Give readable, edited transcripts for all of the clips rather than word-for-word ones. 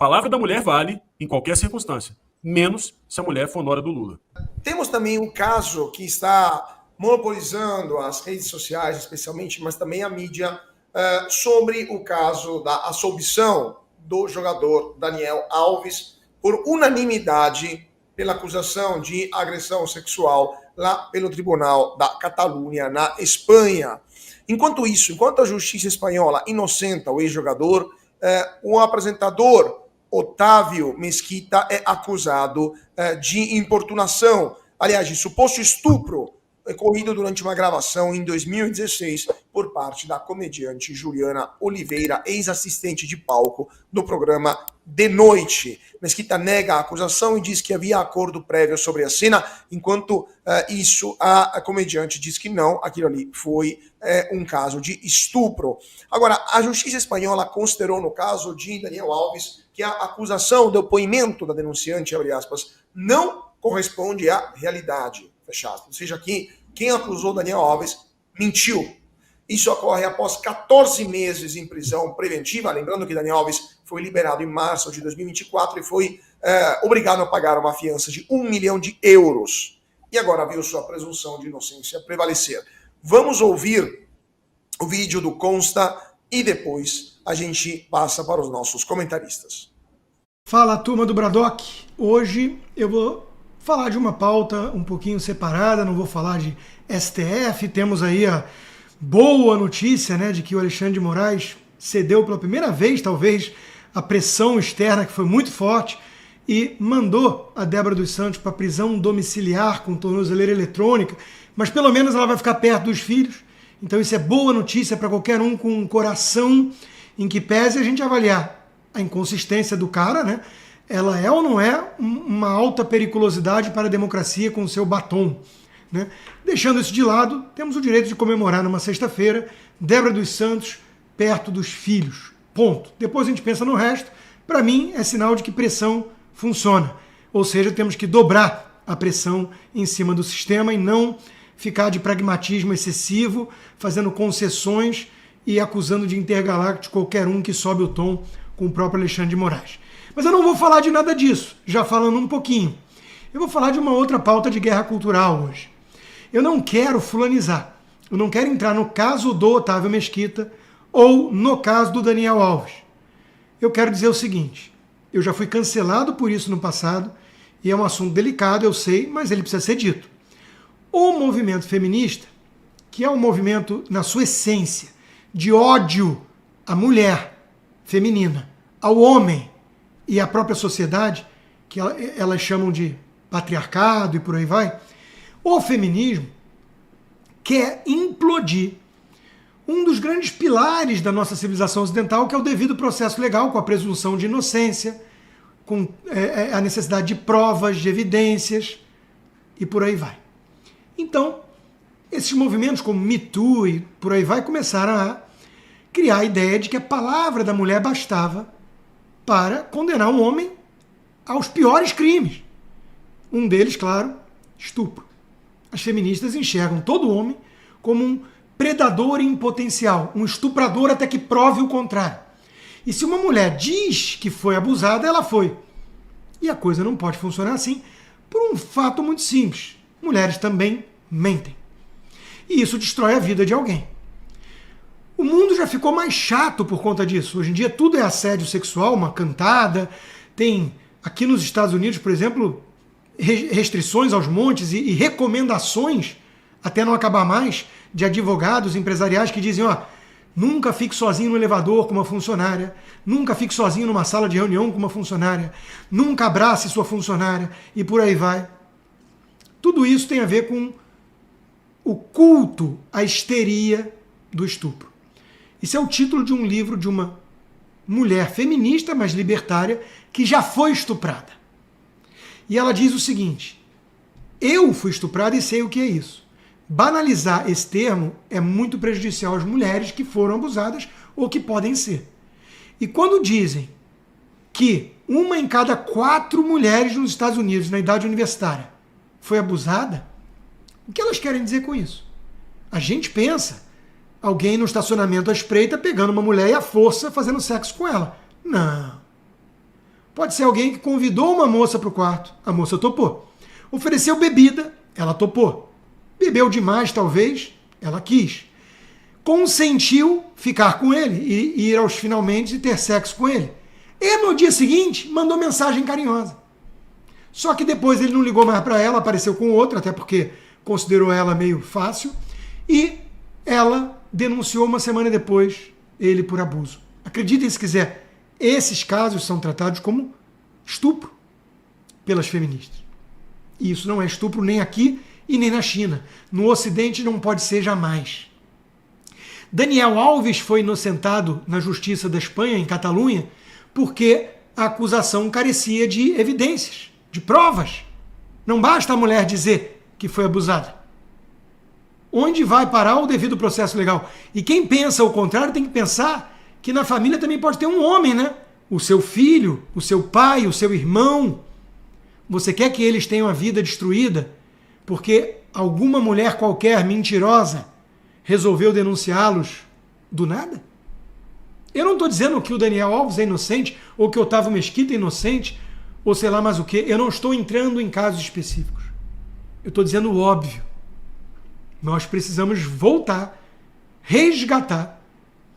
palavra da mulher vale em qualquer circunstância, menos se a mulher for nora do Lula. Temos também um caso que está monopolizando as redes sociais, especialmente, mas também a mídia, sobre o caso da absolvição do jogador Daniel Alves por unanimidade pela acusação de agressão sexual lá pelo Tribunal da Catalunha, na Espanha. Enquanto isso, enquanto a justiça espanhola inocenta o ex-jogador, o apresentador Otávio Mesquita é acusado de importunação, aliás, de suposto estupro ocorrido durante uma gravação em 2016 por parte da comediante Juliana Oliveira, ex-assistente de palco do programa De Noite. Mesquita nega a acusação e diz que havia acordo prévio sobre a cena, enquanto isso a comediante diz que não, aquilo ali foi um caso de estupro. Agora, a justiça espanhola considerou no caso de Daniel Alves que a acusação do depoimento da denunciante, abre aspas, não corresponde à realidade, fecha aspas. Ou seja, que quem acusou Daniel Alves mentiu. Isso ocorre após 14 meses em prisão preventiva, lembrando que Daniel Alves foi liberado em março de 2024 e foi obrigado a pagar uma fiança de 1 milhão de euros. E agora viu sua presunção de inocência prevalecer. Vamos ouvir o vídeo do Consta e depois a gente passa para os nossos comentaristas. Fala, turma do Bradock. Hoje eu vou falar de uma pauta um pouquinho separada, não vou falar de STF. Temos aí a boa notícia, né, de que o Alexandre de Moraes cedeu pela primeira vez, talvez, a pressão externa que foi muito forte e mandou a Débora dos Santos para prisão domiciliar com tornozeleira eletrônica, mas pelo menos ela vai ficar perto dos filhos. Então isso é boa notícia para qualquer um com um coração em que pese a gente avaliar a inconsistência do cara, né? Ela é ou não é uma alta periculosidade para a democracia com o seu batom, né? Deixando isso de lado, temos o direito de comemorar numa sexta-feira Débora dos Santos perto dos filhos. Ponto. Depois a gente pensa no resto. Para mim é sinal de que pressão funciona. Ou seja, temos que dobrar a pressão em cima do sistema e não ficar de pragmatismo excessivo, fazendo concessões e acusando de intergaláctico qualquer um que sobe o tom com o próprio Alexandre de Moraes. Mas eu não vou falar de nada disso, já falando um pouquinho. Eu vou falar de uma outra pauta de guerra cultural hoje. Eu não quero fulanizar. Eu não quero entrar no caso do Otávio Mesquita ou no caso do Daniel Alves. Eu quero dizer o seguinte, eu já fui cancelado por isso no passado, e é um assunto delicado, eu sei, mas ele precisa ser dito. O movimento feminista, que é um movimento, na sua essência, de ódio à mulher feminina, ao homem e à própria sociedade, que elas chamam de patriarcado e por aí vai, o feminismo quer implodir um dos grandes pilares da nossa civilização ocidental, que é o devido processo legal, com a presunção de inocência, com a necessidade de provas, de evidências e por aí vai. Então, esses movimentos como Me Too e por aí vai começaram a criar a ideia de que a palavra da mulher bastava para condenar um homem aos piores crimes. Um deles, claro, estupro. As feministas enxergam todo homem como um predador em potencial, um estuprador até que prove o contrário. E se uma mulher diz que foi abusada, ela foi. E a coisa não pode funcionar assim por um fato muito simples. Mulheres também mentem. E isso destrói a vida de alguém. O mundo já ficou mais chato por conta disso. Hoje em dia tudo é assédio sexual, uma cantada. Tem, aqui nos Estados Unidos, por exemplo, restrições aos montes e recomendações, até não acabar mais, de advogados empresariais que dizem, ó, nunca fique sozinho no elevador com uma funcionária, nunca fique sozinho numa sala de reunião com uma funcionária, nunca abrace sua funcionária e por aí vai. Tudo isso tem a ver com o culto à histeria do estupro. Isso é o título de um livro de uma mulher feminista, mas libertária, que já foi estuprada. E ela diz o seguinte, eu fui estuprada e sei o que é isso. Banalizar esse termo é muito prejudicial às mulheres que foram abusadas ou que podem ser. E quando dizem que 1 em cada 4 mulheres nos Estados Unidos, na idade universitária, foi abusada, o que elas querem dizer com isso? A gente pensa, alguém no estacionamento à espreita pegando uma mulher e à força fazendo sexo com ela. Não. Pode ser alguém que convidou uma moça para o quarto, a moça topou. Ofereceu bebida, ela topou. Bebeu demais, talvez, ela quis. Consentiu ficar com ele e ir aos finalmente e ter sexo com ele. E no dia seguinte, mandou mensagem carinhosa. Só que depois ele não ligou mais para ela, apareceu com outro, até porque considerou ela meio fácil, e ela denunciou uma semana depois ele por abuso. Acreditem se quiser, esses casos são tratados como estupro pelas feministas. E isso não é estupro nem aqui e nem na China. No Ocidente não pode ser jamais. Daniel Alves foi inocentado na Justiça da Espanha, em Catalunha, porque a acusação carecia de evidências, de provas. Não basta a mulher dizer que foi abusada. Onde vai parar o devido processo legal? E quem pensa o contrário tem que pensar que na família também pode ter um homem, né? O seu filho, o seu pai, o seu irmão. Você quer que eles tenham a vida destruída porque alguma mulher qualquer mentirosa resolveu denunciá-los do nada? Eu não estou dizendo que o Daniel Alves é inocente ou que o Otávio Mesquita é inocente ou sei lá mais o quê. Eu não estou entrando em casos específicos. Eu estou dizendo o óbvio. Nós precisamos voltar, resgatar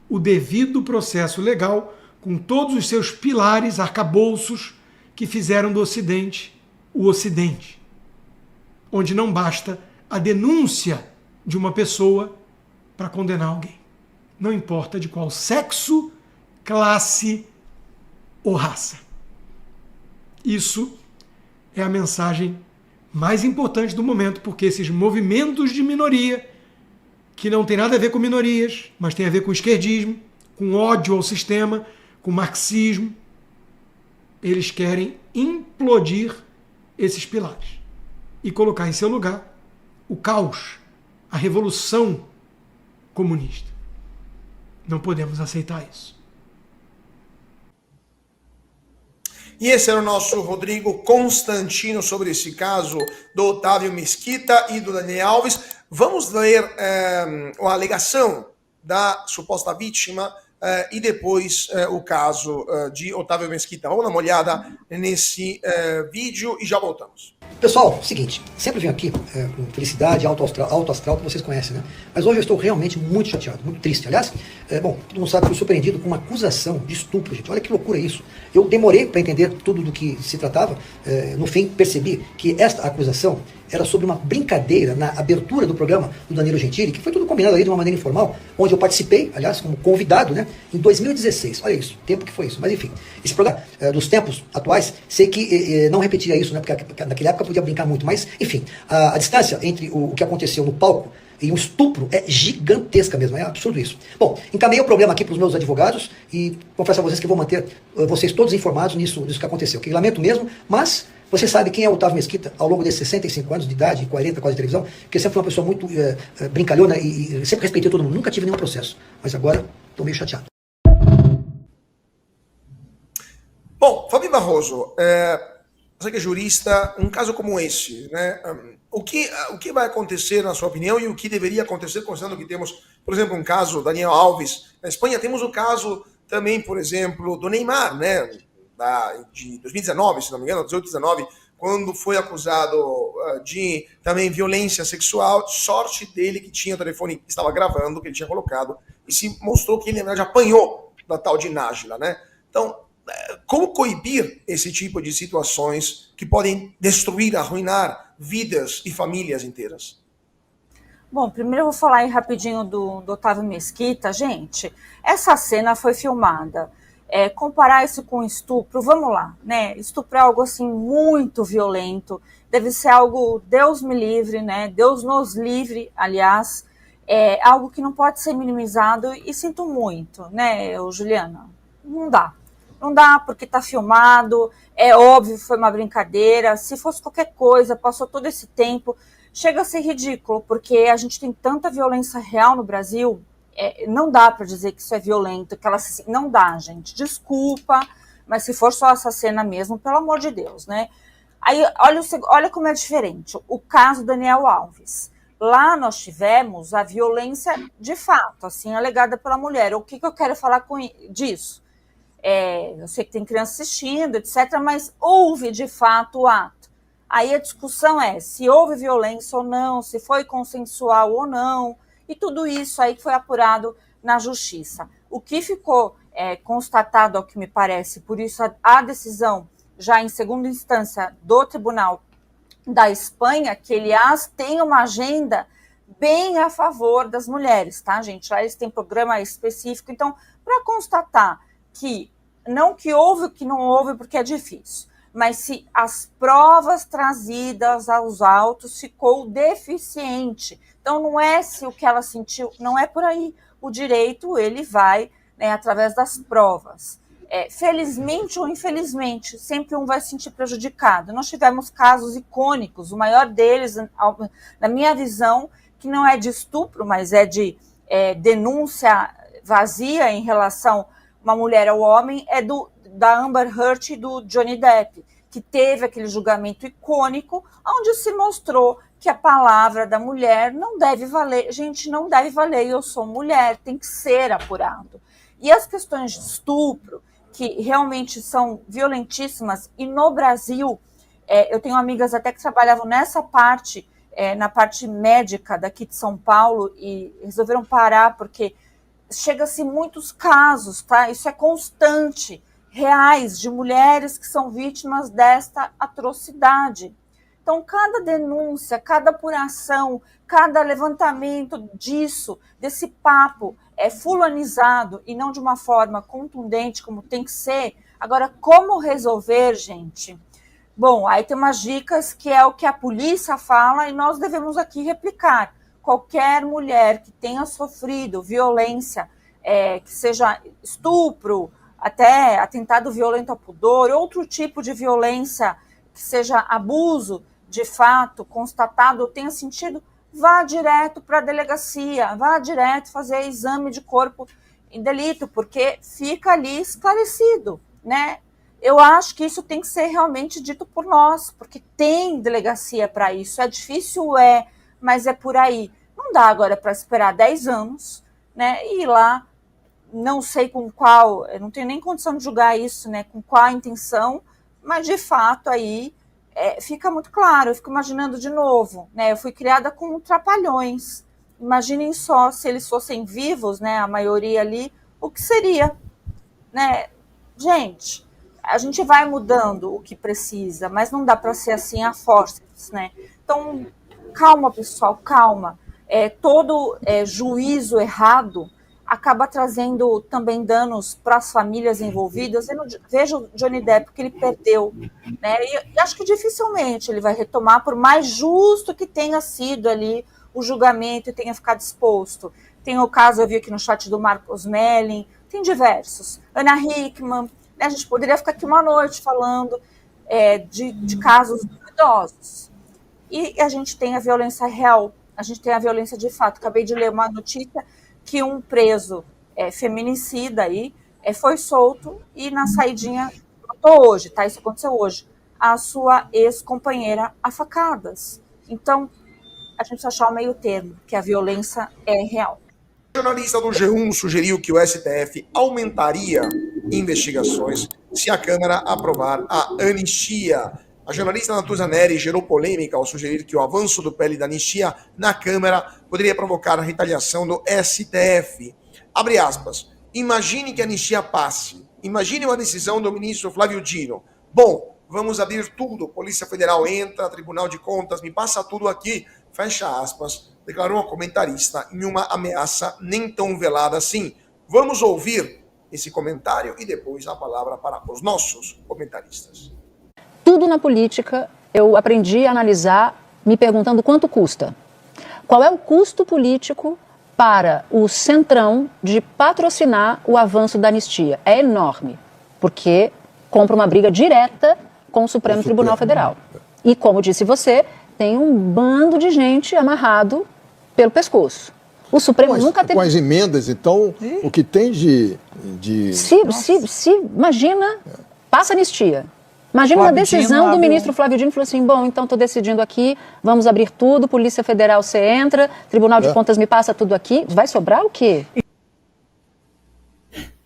o devido processo legal com todos os seus pilares, arcabouços que fizeram do Ocidente o Ocidente, onde não basta a denúncia de uma pessoa para condenar alguém. Não importa de qual sexo, classe ou raça. Isso é a mensagem mais importante do momento, porque esses movimentos de minoria, que não tem nada a ver com minorias, mas tem a ver com esquerdismo, com ódio ao sistema, com marxismo, eles querem implodir esses pilares e colocar em seu lugar o caos, a revolução comunista. Não podemos aceitar isso. E esse era o nosso Rodrigo Constantino sobre esse caso do Otávio Mesquita e do Daniel Alves. Vamos ler a alegação da suposta vítima e depois o caso de Otávio Mesquita. Vamos dar uma olhada nesse vídeo e já voltamos. Pessoal, seguinte, sempre venho aqui com felicidade, alto astral, que vocês conhecem, né? Mas hoje eu estou realmente muito chateado, muito triste. Aliás, bom, todo mundo sabe que eu fui surpreendido com uma acusação de estupro, gente. Olha que loucura isso. Eu demorei para entender tudo do que se tratava. No fim, percebi que esta acusação era sobre uma brincadeira na abertura do programa do Danilo Gentili, que foi tudo combinado aí de uma maneira informal, onde eu participei, aliás, como convidado, né, em 2016. Olha isso, tempo que foi isso. Mas enfim, esse programa dos tempos atuais, sei que não repetiria isso, né, porque naquela época podia brincar muito, mas enfim, a distância entre o que aconteceu no palco e um estupro é gigantesca mesmo, é absurdo isso. Bom, encaminhei o problema aqui para os meus advogados e confesso a vocês que vou manter vocês todos informados nisso que aconteceu. Que lamento mesmo, mas você sabe quem é o Otávio Mesquita ao longo desses 65 anos de idade, 40 quase de televisão, porque sempre foi uma pessoa muito brincalhona e sempre respeitei todo mundo, nunca tive nenhum processo. Mas agora estou meio chateado. Bom, Fabi Barroso, você que é jurista, um caso como esse, né? O que vai acontecer, na sua opinião, e o que deveria acontecer, considerando que temos, por exemplo, um caso Daniel Alves na Espanha, temos o caso também, por exemplo, do Neymar, né? De 2019, se não me engano, 18, 19, quando foi acusado de também violência sexual. Sorte dele que tinha o telefone que estava gravando, que ele tinha colocado, e se mostrou que ele, na verdade, apanhou da tal de Nájila, né? Então, como coibir esse tipo de situações que podem destruir, arruinar vidas e famílias inteiras? Bom, primeiro eu vou falar aí rapidinho do Otávio Mesquita. Gente, essa cena foi filmada. Comparar isso com estupro, vamos lá, né? Estupro é algo assim muito violento, deve ser algo, Deus me livre, né? Deus nos livre, aliás, é algo que não pode ser minimizado e sinto muito, né, Juliana? Não dá. Não dá porque está filmado, é óbvio, foi uma brincadeira, se fosse qualquer coisa, passou todo esse tempo, chega a ser ridículo, porque a gente tem tanta violência real no Brasil. Não dá para dizer que isso é violento, que não dá, gente, desculpa, mas se for só essa cena mesmo, pelo amor de Deus, né? Aí, olha como é diferente, o caso Daniel Alves. Lá nós tivemos a violência de fato, assim, alegada pela mulher. O que eu quero falar disso? eu sei que tem criança assistindo, etc., mas houve de fato o ato. Aí a discussão é se houve violência ou não, se foi consensual ou não, e tudo isso aí que foi apurado na justiça. O que ficou constatado, ao que me parece, por isso a decisão já em segunda instância do Tribunal da Espanha, que, aliás, tem uma agenda bem a favor das mulheres, tá, gente? Lá eles têm programa específico. Então, para constatar que não que houve ou que não houve, porque é difícil, mas se as provas trazidas aos autos ficou deficiente. Então, não é se o que ela sentiu, não é por aí. O direito, ele vai, né, através das provas. Felizmente ou infelizmente, sempre um vai se sentir prejudicado. Nós tivemos casos icônicos, o maior deles, na minha visão, que não é de estupro, mas é de denúncia vazia em relação a uma mulher ao homem, é da Amber Heard e do Johnny Depp, que teve aquele julgamento icônico, onde se mostrou que a palavra da mulher não deve valer. Gente, não deve valer, eu sou mulher, tem que ser apurado. E as questões de estupro, que realmente são violentíssimas, e no Brasil, eu tenho amigas até que trabalhavam nessa parte, na parte médica daqui de São Paulo, e resolveram parar porque chega-se muitos casos, tá? Isso é constante, reais, de mulheres que são vítimas desta atrocidade. Então, cada denúncia, cada apuração, cada levantamento disso, desse papo fulanizado e não de uma forma contundente como tem que ser. Agora, como resolver, gente? Bom, aí tem umas dicas que é o que a polícia fala e nós devemos aqui replicar. Qualquer mulher que tenha sofrido violência, que seja estupro, até atentado violento ao pudor, outro tipo de violência que seja abuso, de fato, constatado ou tenha sentido, vá direto para a delegacia, vá direto fazer exame de corpo em delito, porque fica ali esclarecido, né? Eu acho que isso tem que ser realmente dito por nós, porque tem delegacia para isso. É difícil, mas é por aí. Não dá agora para esperar 10 anos, né? E ir lá, não sei com qual, eu não tenho nem condição de julgar isso, né? Com qual a intenção, mas de fato aí fica muito claro. Eu fico imaginando de novo, né? Eu fui criada com trapalhões. Imaginem só se eles fossem vivos, né? A maioria ali, o que seria, né? Gente, a gente vai mudando o que precisa, mas não dá para ser assim a forças, né? Então, calma, pessoal, calma. Todo juízo errado acaba trazendo também danos para as famílias envolvidas. Eu não vejo o Johnny Depp que ele perdeu, né? E acho que dificilmente ele vai retomar, por mais justo que tenha sido ali o julgamento e tenha ficado exposto. Tem o caso, eu vi aqui no chat do Marcos Melling, tem diversos. Ana Hickman, né? A gente poderia ficar aqui uma noite falando de casos duvidosos. E a gente tem a violência real, a gente tem a violência de fato. Acabei de ler uma notícia que um preso feminicida aí foi solto e na saidinha, matou hoje, tá? Isso aconteceu hoje, a sua ex-companheira a facadas. Então, a gente precisa achar o meio termo, que a violência é real. O jornalista do G1 sugeriu que o STF aumentaria investigações se a Câmara aprovar a anistia. A jornalista Natuza Neri gerou polêmica ao sugerir que o avanço do PL da anistia na Câmara poderia provocar a retaliação do STF. Abre aspas. Imagine que a anistia passe. Imagine uma decisão do ministro Flávio Dino. Bom, vamos abrir tudo. Polícia Federal entra, Tribunal de Contas, me passa tudo aqui. Fecha aspas. Declarou a comentarista em uma ameaça nem tão velada assim. Vamos ouvir esse comentário e depois a palavra para os nossos comentaristas. Tudo na política eu aprendi a analisar me perguntando quanto custa. Qual é o custo político para o Centrão de patrocinar o avanço da anistia? É enorme, porque compra uma briga direta com o Supremo Tribunal Federal. E, como disse você, tem um bando de gente amarrado pelo pescoço. O Supremo nunca teve... Com as emendas, então, o que tem de... Imagina, passa anistia. Imagina uma decisão do ministro Flávio Dino, falou assim, bom, então estou decidindo aqui, vamos abrir tudo, Polícia Federal você entra, Tribunal de Contas me passa tudo aqui, vai sobrar o quê?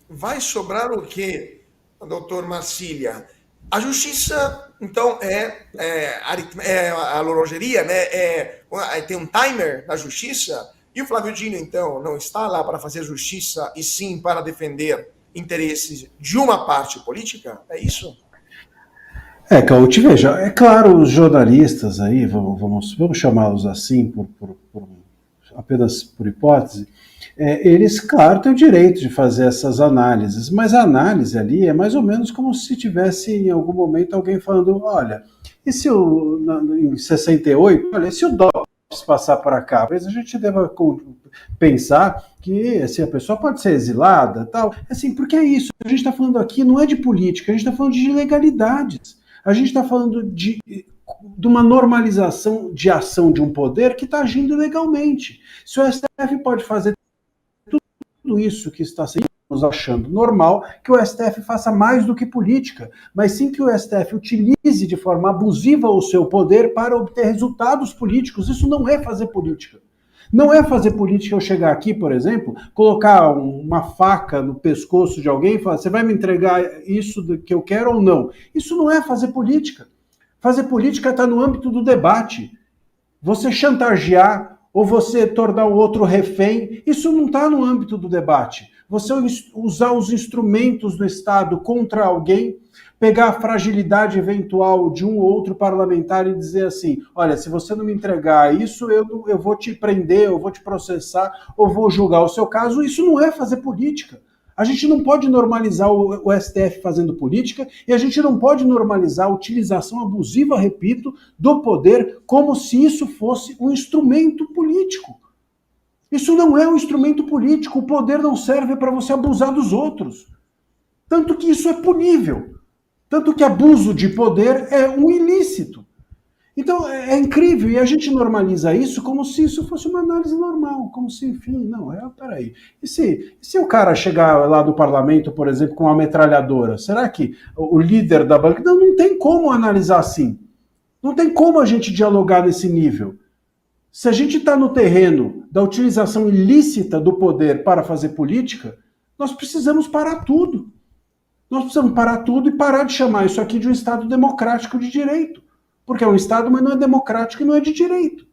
Vai sobrar o quê? doutor Marcília, a justiça, então, a lorogeria, né? Tem um timer da justiça, e o Flávio Dino, então, não está lá para fazer justiça, e sim para defender interesses de uma parte política? É isso? Caute, veja, é claro, os jornalistas aí, vamos chamá-los assim, apenas por hipótese, eles, claro, têm o direito de fazer essas análises, mas a análise ali é mais ou menos como se tivesse em algum momento alguém falando, olha, e se em 68, olha, e se o DOPS passar para cá? Talvez a gente deva pensar que assim, a pessoa pode ser exilada, tal, assim, porque é isso, a gente está falando aqui não é de política, a gente está falando de ilegalidades, a gente está falando de uma normalização de ação de um poder que está agindo ilegalmente. Se o STF pode fazer tudo isso que está sendo nos achando normal, que o STF faça mais do que política, mas sim que o STF utilize de forma abusiva o seu poder para obter resultados políticos. Isso não é fazer política. Não é fazer política eu chegar aqui, por exemplo, colocar uma faca no pescoço de alguém e falar, você vai me entregar isso que eu quero ou não? Isso não é fazer política. Fazer política está no âmbito do debate. Você chantagear ou você tornar o outro refém, isso não está no âmbito do debate. Você usar os instrumentos do Estado contra alguém, pegar a fragilidade eventual de um ou outro parlamentar e dizer assim, olha, se você não me entregar isso, eu vou te prender, eu vou te processar, ou vou julgar o seu caso, isso não é fazer política. A gente não pode normalizar o STF fazendo política e a gente não pode normalizar a utilização abusiva, repito, do poder como se isso fosse um instrumento político. Isso não é um instrumento político, o poder não serve para você abusar dos outros. Tanto que isso é punível. Tanto que abuso de poder é um ilícito. Então, é incrível, e a gente normaliza isso como se isso fosse uma análise normal, como se, enfim, não, peraí. E se o cara chegar lá do parlamento, por exemplo, com uma metralhadora, será que o líder da banca... Não tem como analisar assim. Não tem como a gente dialogar nesse nível. Se a gente está no terreno da utilização ilícita do poder para fazer política, nós precisamos parar tudo. Nós precisamos parar tudo e parar de chamar isso aqui de um Estado democrático de direito. Porque é um Estado, mas não é democrático e não é de direito.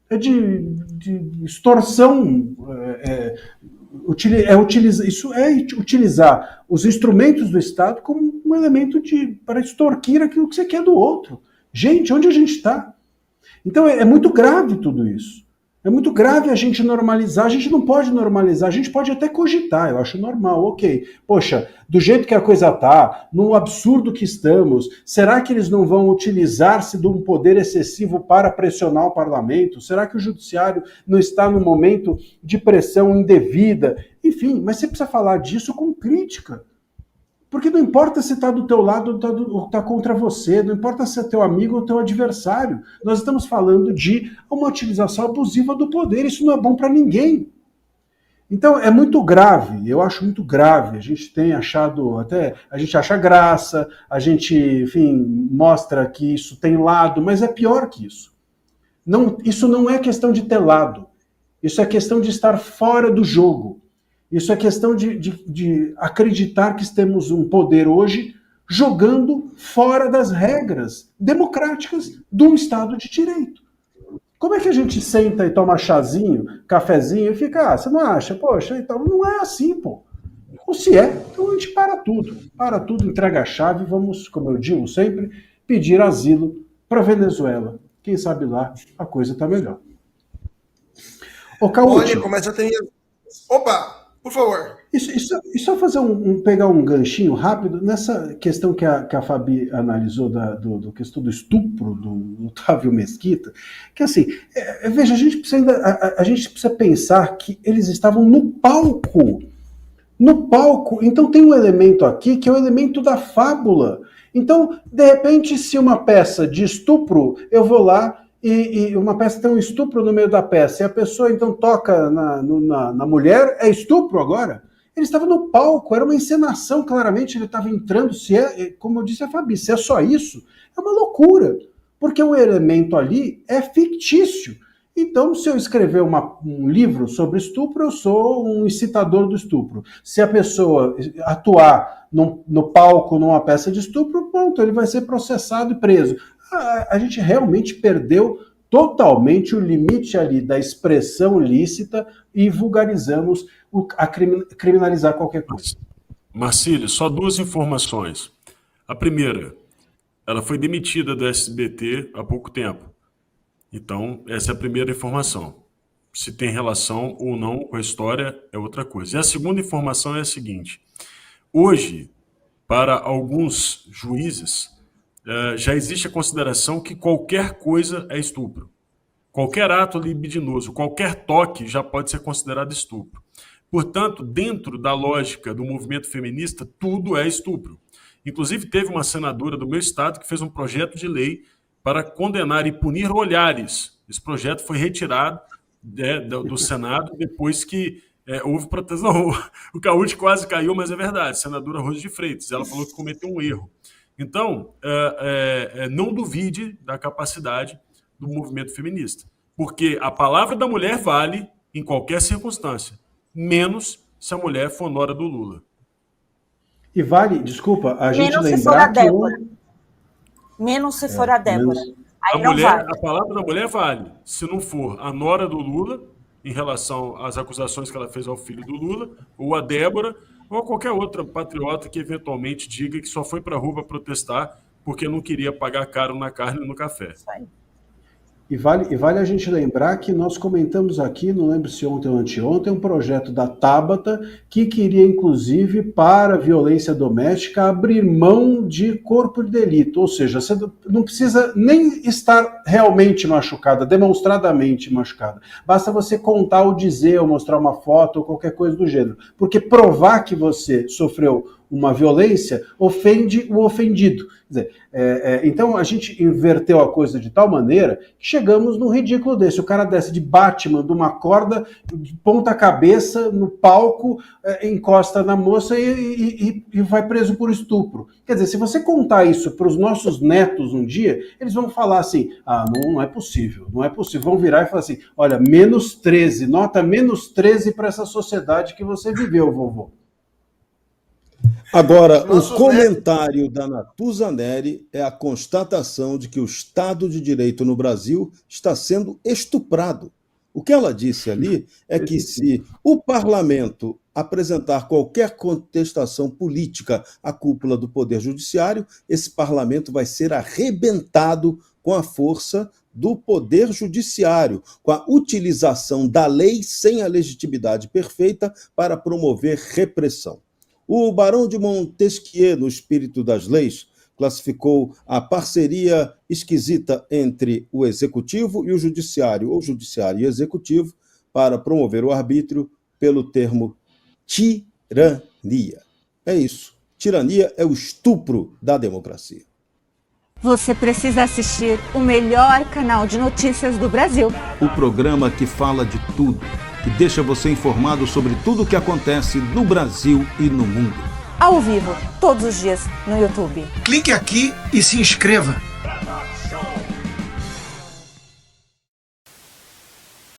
É de extorsão. Isso é utilizar os instrumentos do Estado como um elemento para extorquir aquilo que você quer do outro. Gente, onde a gente está? Então é muito grave tudo isso. É muito grave a gente normalizar, a gente não pode normalizar, a gente pode até cogitar, eu acho normal, ok. Poxa, do jeito que a coisa está, no absurdo que estamos, será que eles não vão utilizar-se de um poder excessivo para pressionar o parlamento? Será que o judiciário não está num momento de pressão indevida? Enfim, mas você precisa falar disso com crítica. Porque não importa se está do teu lado ou está contra você, não importa se é teu amigo ou teu adversário. Nós estamos falando de uma utilização abusiva do poder, isso não é bom para ninguém. Então é muito grave, eu acho muito grave. A gente tem achado, até a gente acha graça, a gente, enfim, mostra que isso tem lado, mas é pior que isso. Isso não é questão de ter lado, isso é questão de estar fora do jogo. Isso é questão de acreditar que temos um poder hoje jogando fora das regras democráticas de um Estado de Direito. Como é que a gente senta e toma chazinho, cafezinho e fica, você não acha? Poxa, então não é assim, pô. Ou se é, então a gente para tudo, entrega a chave, vamos, como eu digo sempre, pedir asilo para Venezuela. Quem sabe lá a coisa está melhor. Olha, começa a ter... Opa! Por favor. E só fazer pegar um ganchinho rápido nessa questão que a Fabi analisou do questão do estupro do Otávio Mesquita, que assim, veja, a gente precisa pensar que eles estavam no palco. No palco, então tem um elemento aqui que é o elemento da fábula. Então, de repente, se uma peça de estupro, eu vou lá e uma peça tem um estupro no meio da peça, e a pessoa então toca na mulher, é estupro agora? Ele estava no palco, era uma encenação, claramente ele estava entrando, como eu disse a Fabi, se é só isso, é uma loucura, porque o elemento ali é fictício. Então, se eu escrever um livro sobre estupro, eu sou um incitador do estupro. Se a pessoa atuar no palco numa peça de estupro, pronto, ele vai ser processado e preso. A gente realmente perdeu totalmente o limite ali da expressão lícita e vulgarizamos a criminalizar qualquer coisa. Marcílio, só 2 informações. A primeira, ela foi demitida do SBT há pouco tempo. Então, essa é a primeira informação. Se tem relação ou não com a história é outra coisa. E a segunda informação é a seguinte. Hoje, para alguns juízes, já existe a consideração que qualquer coisa é estupro. Qualquer ato libidinoso, qualquer toque já pode ser considerado estupro. Portanto, dentro da lógica do movimento feminista, tudo é estupro. Inclusive, teve uma senadora do meu estado que fez um projeto de lei para condenar e punir olhares. Esse projeto foi retirado do Senado depois que houve proteção. O Caúde quase caiu, mas é verdade. Senadora Rose de Freitas, ela falou que cometeu um erro. Então, não duvide da capacidade do movimento feminista, porque a palavra da mulher vale em qualquer circunstância, menos se a mulher for nora do Lula. E vale, desculpa, a gente menos lembrar se for a que... Débora. Menos se for a Débora. Aí não vale. A palavra da mulher vale. Se não for a nora do Lula, em relação às acusações que ela fez ao filho do Lula, ou a Débora, ou qualquer outra patriota que eventualmente diga que só foi para a rua protestar porque não queria pagar caro na carne e no café. Isso aí. E vale a gente lembrar que nós comentamos aqui, não lembro se ontem ou anteontem, um projeto da Tabata que queria, inclusive, para a violência doméstica, abrir mão de corpo de delito. Ou seja, você não precisa nem estar realmente machucada, demonstradamente machucada. Basta você contar ou dizer, ou mostrar uma foto, ou qualquer coisa do gênero. Porque provar que você sofreu uma violência ofende o ofendido. Quer dizer, então a gente inverteu a coisa de tal maneira que chegamos num ridículo desse. O cara desce de Batman, de uma corda, de ponta cabeça, no palco, encosta na moça e vai preso por estupro. Quer dizer, se você contar isso para os nossos netos um dia, eles vão falar assim, não é possível, não é possível. Vão virar e falar assim, olha, menos 13, nota menos 13 para essa sociedade que você viveu, vovô. Agora, o comentário da Natuza Neri é a constatação de que o Estado de Direito no Brasil está sendo estuprado. O que ela disse ali é que se o parlamento apresentar qualquer contestação política à cúpula do Poder Judiciário, esse parlamento vai ser arrebentado com a força do Poder Judiciário, com a utilização da lei sem a legitimidade perfeita para promover repressão. O Barão de Montesquieu, no espírito das leis, classificou a parceria esquisita entre o executivo e o judiciário, ou judiciário e executivo, para promover o arbítrio pelo termo tirania. É isso. Tirania é o estupro da democracia. Você precisa assistir o melhor canal de notícias do Brasil. O programa que fala de tudo, que deixa você informado sobre tudo o que acontece no Brasil e no mundo. Ao vivo, todos os dias, no YouTube. Clique aqui e se inscreva.